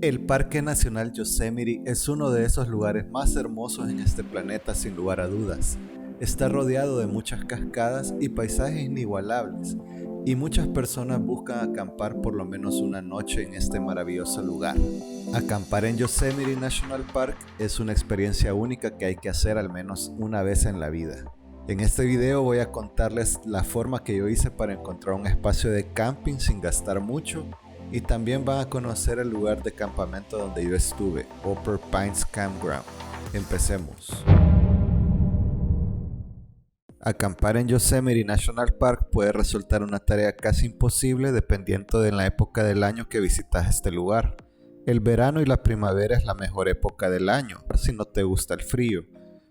El Parque Nacional Yosemite es uno de esos lugares más hermosos en este planeta sin lugar a dudas. Está rodeado de muchas cascadas y paisajes inigualables, y muchas personas buscan acampar por lo menos una noche en este maravilloso lugar. Acampar en Yosemite National Park es una experiencia única que hay que hacer al menos una vez en la vida. En este video voy a contarles la forma que yo hice para encontrar un espacio de camping sin gastar mucho, y también van a conocer el lugar de campamento donde yo estuve, Upper Pines Campground. Empecemos. Acampar en Yosemite National Park puede resultar una tarea casi imposible dependiendo de la época del año que visitas este lugar. El verano y la primavera es la mejor época del año, si no te gusta el frío.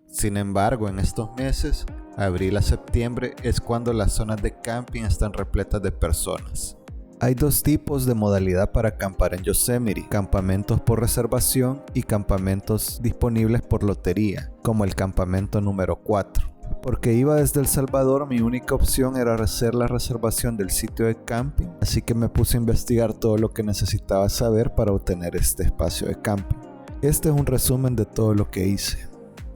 Sin embargo, en estos meses, abril a septiembre, es cuando las zonas de camping están repletas de personas. Hay dos tipos de modalidad para acampar en Yosemite: campamentos por reservación y campamentos disponibles por lotería, como el campamento número 4. Porque iba desde El Salvador, mi única opción era hacer la reservación del sitio de camping, así que me puse a investigar todo lo que necesitaba saber para obtener este espacio de camping. Este es un resumen de todo lo que hice.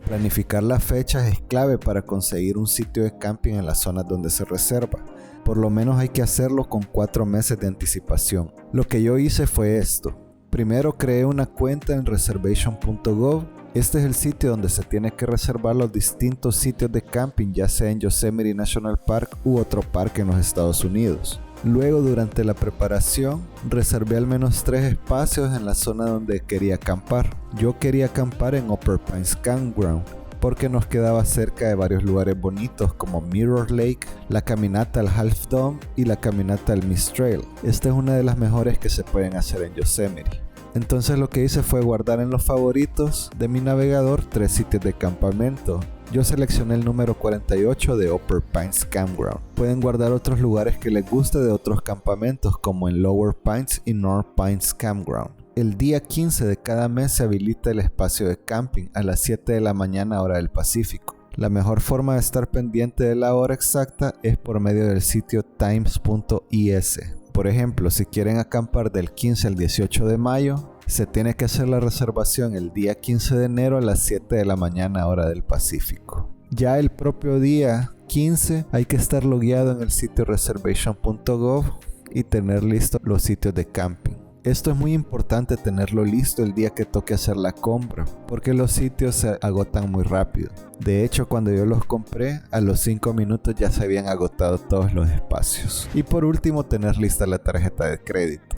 Planificar las fechas es clave para conseguir un sitio de camping en las zonas donde se reserva. Por lo menos hay que hacerlo con 4 meses de anticipación. Lo que yo hice fue esto. Primero creé una cuenta en reservation.gov. Este es el sitio donde se tiene que reservar los distintos sitios de camping, ya sea en Yosemite National Park u otro parque en los Estados Unidos. Luego, durante la preparación, reservé al menos 3 espacios en la zona donde quería acampar. Yo quería acampar en Upper Pines Campground, porque nos quedaba cerca de varios lugares bonitos como Mirror Lake, la caminata al Half Dome y la caminata al Mist Trail. Esta es una de las mejores que se pueden hacer en Yosemite. Entonces lo que hice fue guardar en los favoritos de mi navegador 3 sitios de campamento. Yo seleccioné el número 48 de Upper Pines Campground. Pueden guardar otros lugares que les guste de otros campamentos, como en Lower Pines y North Pines Campground. El día 15 de cada mes se habilita el espacio de camping a las 7 de la mañana hora del Pacífico. La mejor forma de estar pendiente de la hora exacta es por medio del sitio times.is. Por ejemplo, si quieren acampar del 15 al 18 de mayo, se tiene que hacer la reservación el día 15 de enero a las 7 de la mañana hora del Pacífico. Ya el propio día 15 hay que estar logueado en el sitio reservation.gov y tener listos los sitios de camping. Esto es muy importante, tenerlo listo el día que toque hacer la compra, porque los sitios se agotan muy rápido. De hecho, cuando yo los compré, a los 5 minutos ya se habían agotado todos los espacios. Y por último, tener lista la tarjeta de crédito.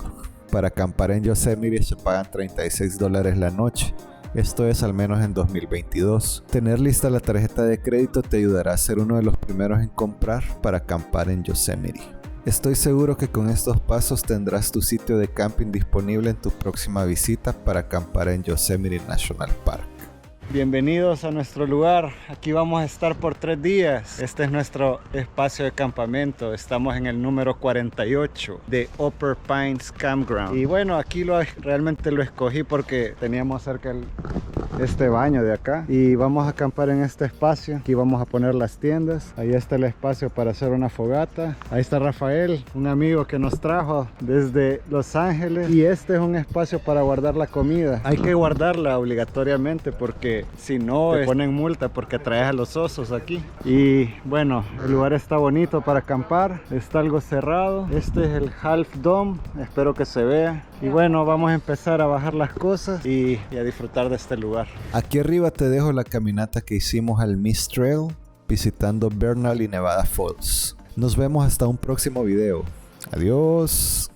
Para acampar en Yosemite se pagan $36 la noche. Esto es al menos en 2022. Tener lista la tarjeta de crédito te ayudará a ser uno de los primeros en comprar para acampar en Yosemite. Estoy seguro que con estos pasos tendrás tu sitio de camping disponible en tu próxima visita para acampar en Yosemite National Park. Bienvenidos a nuestro lugar. Aquí vamos a estar por 3 días. Este es nuestro espacio de campamento. Estamos en el número 48 de Upper Pines Campground. Y bueno, aquí realmente lo escogí porque teníamos cerca este baño de acá. Y vamos a acampar en este espacio. Aquí vamos a poner las tiendas. Ahí está el espacio para hacer una fogata. Ahí está Rafael, un amigo que nos trajo desde Los Ángeles. Y este es un espacio para guardar la comida. Hay que guardarla obligatoriamente porque si no te ponen multa porque traes a los osos aquí. Y bueno, el lugar está bonito para acampar, está algo cerrado. Este es el Half Dome, espero que se vea. Y bueno, vamos a empezar a bajar las cosas y a disfrutar de este lugar. Aquí arriba te dejo la caminata que hicimos al Mist Trail, visitando Bernal y Nevada Falls. Nos vemos hasta un próximo video. Adiós.